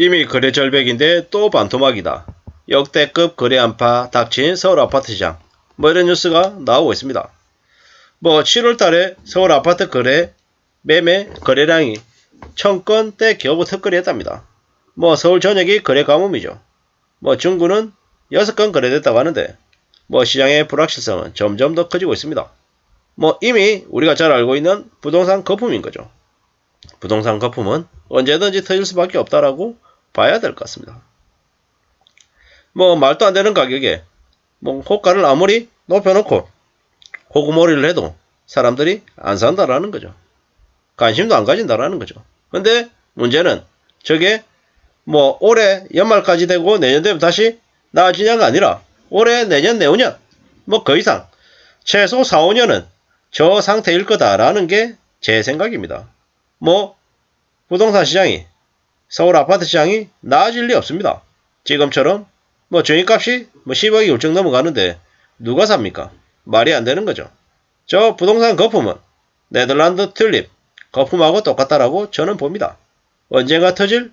이미 거래 절벽인데 또 반토막이다. 역대급 거래 안파 닥친 서울 아파트 시장. 이런 뉴스가 나오고 있습니다. 7월달에 서울 아파트 거래 매매 거래량이 1000건대 겨우 턱걸이했답니다. 서울 전역이 거래 가뭄이죠. 중구는 6건 거래됐다고 하는데 시장의 불확실성은 점점 더 커지고 있습니다. 이미 우리가 잘 알고 있는 부동산 거품인 거죠. 부동산 거품은 언제든지 터질 수밖에 없다라고 봐야 될 것 같습니다. 말도 안 되는 가격에 호가를 아무리 높여놓고 호구몰이를 해도 사람들이 안 산다라는 거죠. 관심도 안 가진다라는 거죠. 근데 문제는 저게 올해 연말까지 되고 내년 되면 다시 나아지냐가 아니라 올해 내년 내후년 그 이상 최소 4, 5년은 저 상태일 거다라는 게 제 생각입니다. 부동산 시장이 서울 아파트 시장이 나아질 리 없습니다. 지금처럼 중위값이 10억이 훌쩍 넘어가는데 누가 삽니까? 말이 안 되는 거죠. 저 부동산 거품은 네덜란드 튤립 거품하고 똑같다라고 저는 봅니다. 언젠가 터질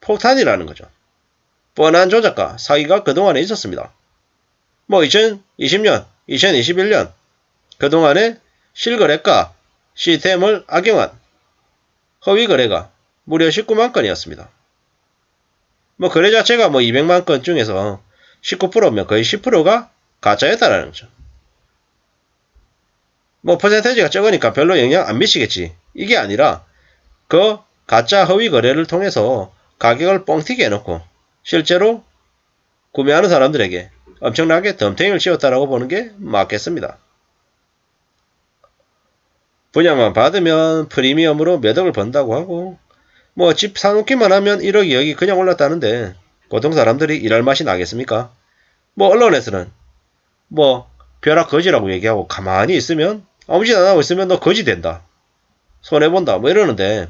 폭탄이라는 거죠. 뻔한 조작과 사기가 그동안에 있었습니다. 2020년, 2021년 그동안에 실거래가 시스템을 악용한 허위 거래가 무려 19만 건이었습니다. 거래 자체가 200만 건 중에서 19%면 거의 10%가 가짜였다라는 거죠. 퍼센테이지가 적으니까 별로 영향 안 미치겠지. 이게 아니라 그 가짜 허위 거래를 통해서 가격을 뻥튀기 해놓고 실제로 구매하는 사람들에게 엄청나게 덤탱이를 씌웠다라고 보는 게 맞겠습니다. 분양만 받으면 프리미엄으로 몇 억을 번다고 하고 집 사놓기만 하면 1억 2억이 그냥 올랐다는데 보통 사람들이 일할 맛이 나겠습니까? 언론에서는 벼락 거지라고 얘기하고 가만히 있으면 아무 짓 안 하고 있으면 너 거지 된다. 손해본다 이러는데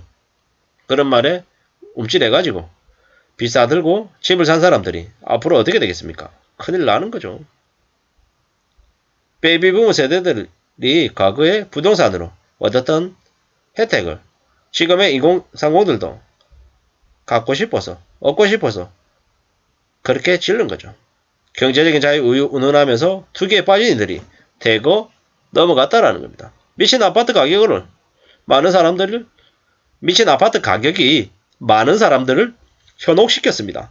그런 말에 움찔해가지고 비싸 들고 집을 산 사람들이 앞으로 어떻게 되겠습니까? 큰일 나는 거죠. 베이비부모 세대들이 과거에 부동산으로 얻었던 혜택을 지금의 2030들도 갖고 싶어서 얻고 싶어서 그렇게 질른 거죠. 경제적인 자유 운운하면서 투기에 빠진 이들이 대거 넘어갔다라는 겁니다. 미친 아파트 가격이 많은 사람들을 현혹시켰습니다.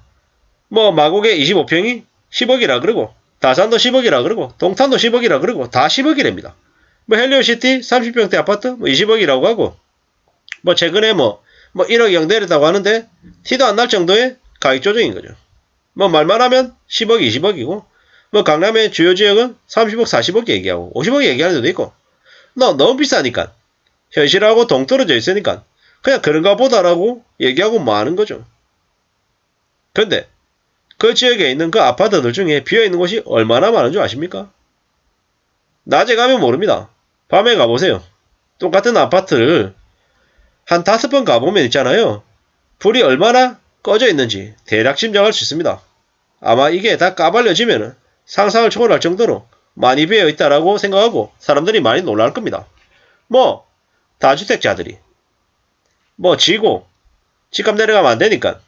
마곡의 25평이 10억이라 그러고 다산도 10억이라 그러고 동탄도 10억이라 그러고 다 10억이랍니다. 헬리오시티 30평대 아파트 20억이라고 하고 최근에 1억 영대랬다고 하는데 티도 안 날 정도의 가격 조정인 거죠. 말만 하면 10억 20억이고 강남의 주요 지역은 30억 40억 얘기하고 50억 얘기하는 데도 있고 너무 비싸니까 현실하고 동떨어져 있으니까 그냥 그런가 보다라고 얘기하고 하는 거죠. 근데 그 지역에 있는 그 아파트들 중에 비어있는 곳이 얼마나 많은 줄 아십니까? 낮에 가면 모릅니다. 밤에 가보세요. 똑같은 아파트를 한 5번 가보면 있잖아요. 불이 얼마나 꺼져 있는지 대략 짐작할 수 있습니다. 아마 이게 다 까발려지면 상상을 초월할 정도로 많이 비어 있다라고 생각하고 사람들이 많이 놀랄 겁니다. 다주택자들이 지고 집값 내려가면 안 되니까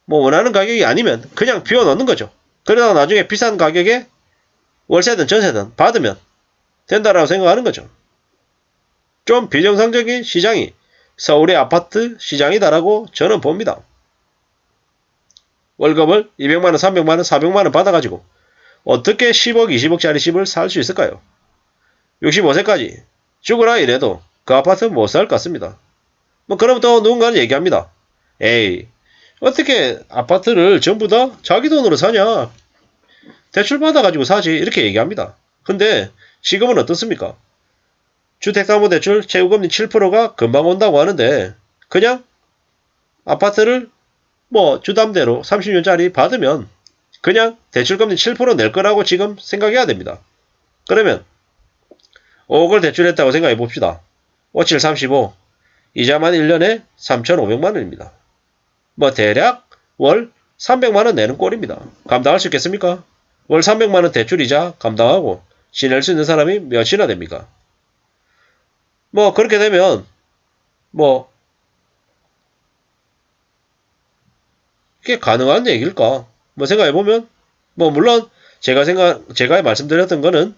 원하는 가격이 아니면 그냥 비워놓는 거죠. 그러다가 나중에 비싼 가격에 월세든 전세든 받으면 된다라고 생각하는 거죠. 좀 비정상적인 시장이 서울의 아파트 시장이다라고 저는 봅니다. 월급을 200만원, 300만원, 400만원 받아가지고 어떻게 10억, 20억짜리 집을 살 수 있을까요? 65세까지 죽으라 이래도 그 아파트 못 살 것 같습니다. 그럼 또 누군가는 얘기합니다. 에이, 어떻게 아파트를 전부 다 자기 돈으로 사냐? 대출 받아가지고 사지 이렇게 얘기합니다. 근데 지금은 어떻습니까? 주택담보대출 최고금리 7%가 금방 온다고 하는데 그냥 아파트를 주담대로 30년짜리 받으면 그냥 대출금리 7% 낼 거라고 지금 생각해야 됩니다. 그러면 5억을 대출했다고 생각해 봅시다. 57, 35 이자만 1년에 3,500만원입니다. 대략 월 300만원 내는 꼴입니다. 감당할 수 있겠습니까? 월 300만원 대출이자 감당하고 지낼 수 있는 사람이 몇이나 됩니까? 그렇게 되면 이게 가능한 얘기일까? 뭐 생각해보면, 뭐 물론 제가 말씀드렸던 거는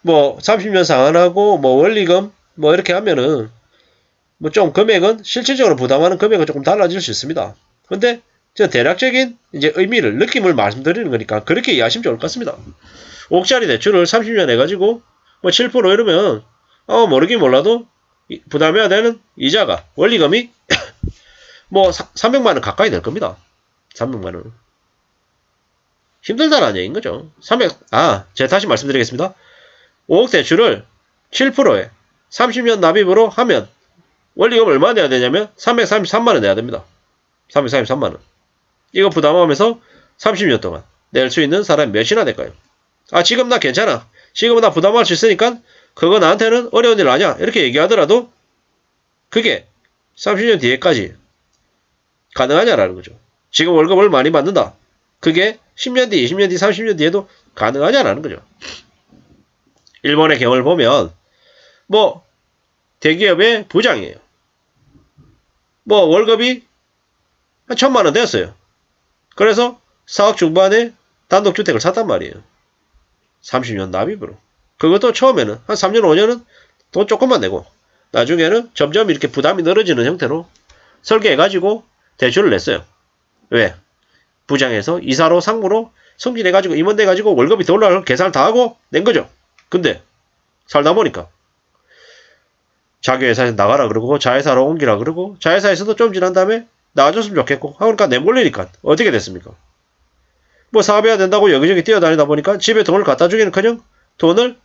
뭐 30년 상환하고 뭐 원리금 뭐 이렇게 하면은 뭐 좀 금액은 실질적으로 부담하는 금액은 조금 달라질 수 있습니다. 근데 저 대략적인 이제 의미를 느낌을 말씀드리는 거니까 그렇게 이해하시면 좋을 것 같습니다. 5억짜리 대출을 30년 해가지고 뭐 7% 이러면 모르긴 몰라도 부담해야 되는 이자가 원리금이 뭐 300만 원 가까이 될 겁니다. 300만 원. 힘들다라는 얘기인 거죠. 제가 다시 말씀드리겠습니다. 5억 대출을 7%에 30년 납입으로 하면 원리금 얼마 내야 되냐면 333만원 내야 됩니다. 333만원. 이거 부담하면서 30년 동안 낼 수 있는 사람이 몇이나 될까요? 지금 나 괜찮아. 지금 나 부담할 수 있으니까 그거 나한테는 어려운 일 아니야. 이렇게 얘기하더라도 그게 30년 뒤에까지 가능하냐라는 거죠. 지금 월급을 많이 받는다. 그게 10년 뒤, 20년 뒤, 30년 뒤에도 가능하냐라는 거죠. 일본의 경우를 보면 뭐 대기업의 부장이에요. 뭐 월급이 한 1,000만 원 됐어요. 그래서 4억 중반에 단독주택을 샀단 말이에요. 30년 납입으로. 그것도 처음에는 한 3년, 5년은 돈 조금만 내고 나중에는 점점 이렇게 부담이 늘어지는 형태로 설계해가지고 대출을 냈어요. 왜? 부장에서 이사로 상무로 승진해가지고 임원돼가지고 월급이 더 올라갈 계산을 다 하고 낸 거죠. 근데 살다 보니까 자기 회사에서 나가라 그러고 자회사로 옮기라 그러고 자회사에서도 좀 지난 다음에 나와줬으면 좋겠고 하니까 내몰리니까 어떻게 됐습니까? 뭐 사업해야 된다고 여기저기 뛰어다니다 보니까 집에 돈을 갖다 주기는커녕 돈을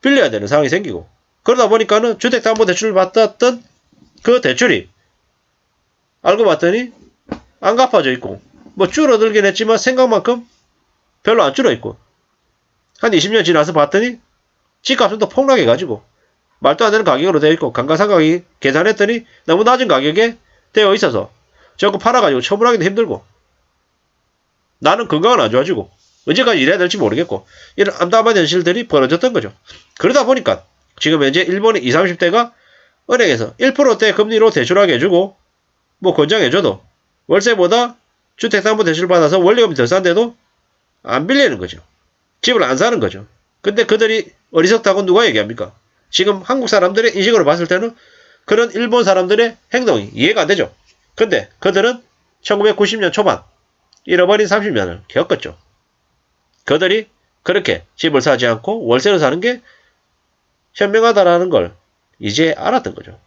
빌려야 되는 상황이 생기고 그러다 보니까는 주택담보대출을 받았던 그 대출이 알고 봤더니 안 갚아져 있고 뭐 줄어들긴 했지만 생각만큼 별로 안 줄어있고 한 20년 지나서 봤더니 집값은 또 폭락해가지고 말도 안 되는 가격으로 되어 있고 감가상각이 계산했더니 너무 낮은 가격에 되어 있어서 저거 팔아가지고 처분하기도 힘들고 나는 건강은 안 좋아지고 언제까지 일해야 될지 모르겠고 이런 암담한 현실들이 벌어졌던 거죠. 그러다 보니까 지금 현재 일본의 20, 30대가 은행에서 1%대 금리로 대출하게 해주고 뭐 권장해줘도 월세보다 주택담보대출 받아서 원리금이 더 싼데도 안 빌리는 거죠. 집을 안 사는 거죠. 근데 그들이 어리석다고 누가 얘기합니까? 지금 한국 사람들의 인식으로 봤을 때는 그런 일본 사람들의 행동이 이해가 안 되죠. 근데 그들은 1990년 초반 잃어버린 30년을 겪었죠. 그들이 그렇게 집을 사지 않고 월세로 사는 게 현명하다라는 걸 이제 알았던 거죠.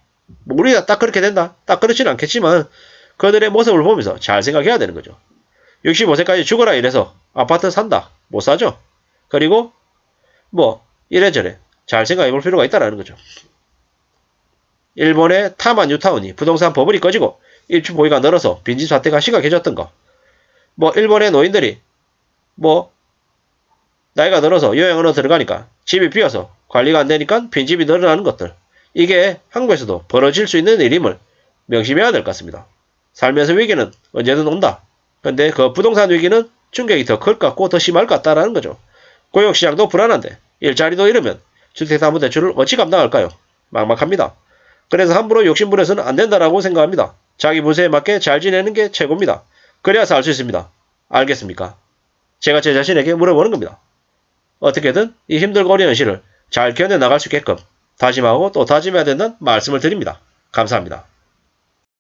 뭐 우리가 딱 그렇게 된다? 딱 그렇지는 않겠지만 그들의 모습을 보면서 잘 생각해야 되는 거죠. 65세까지 죽어라 이래서 아파트 산다. 못 사죠. 그리고 뭐 이래저래 잘 생각해 볼 필요가 있다는 거죠. 일본의 타마 뉴타운이 부동산 버블이 꺼지고 입주 보유가 늘어서 빈집 사태가 심각해졌던 거. 뭐 일본의 노인들이 뭐 나이가 들어서 요양원으로 들어가니까 집이 비어서 관리가 안 되니까 빈집이 늘어나는 것들. 이게 한국에서도 벌어질 수 있는 일임을 명심해야 될 것 같습니다. 살면서 위기는 언제든 온다. 근데 그 부동산 위기는 충격이 더 클 것 같고 더 심할 것 같다라는 거죠. 고용시장도 불안한데 일자리도 잃으면 주택담보대출을 어찌 감당할까요? 막막합니다. 그래서 함부로 욕심부려서는 안 된다라고 생각합니다. 자기 부세에 맞게 잘 지내는 게 최고입니다. 그래야 살 수 있습니다. 알겠습니까? 제가 제 자신에게 물어보는 겁니다. 어떻게든 이 힘들고 어려운 시를 잘 견뎌나갈 수 있게끔 다짐하고 또 다짐해야 된다는 말씀을 드립니다. 감사합니다.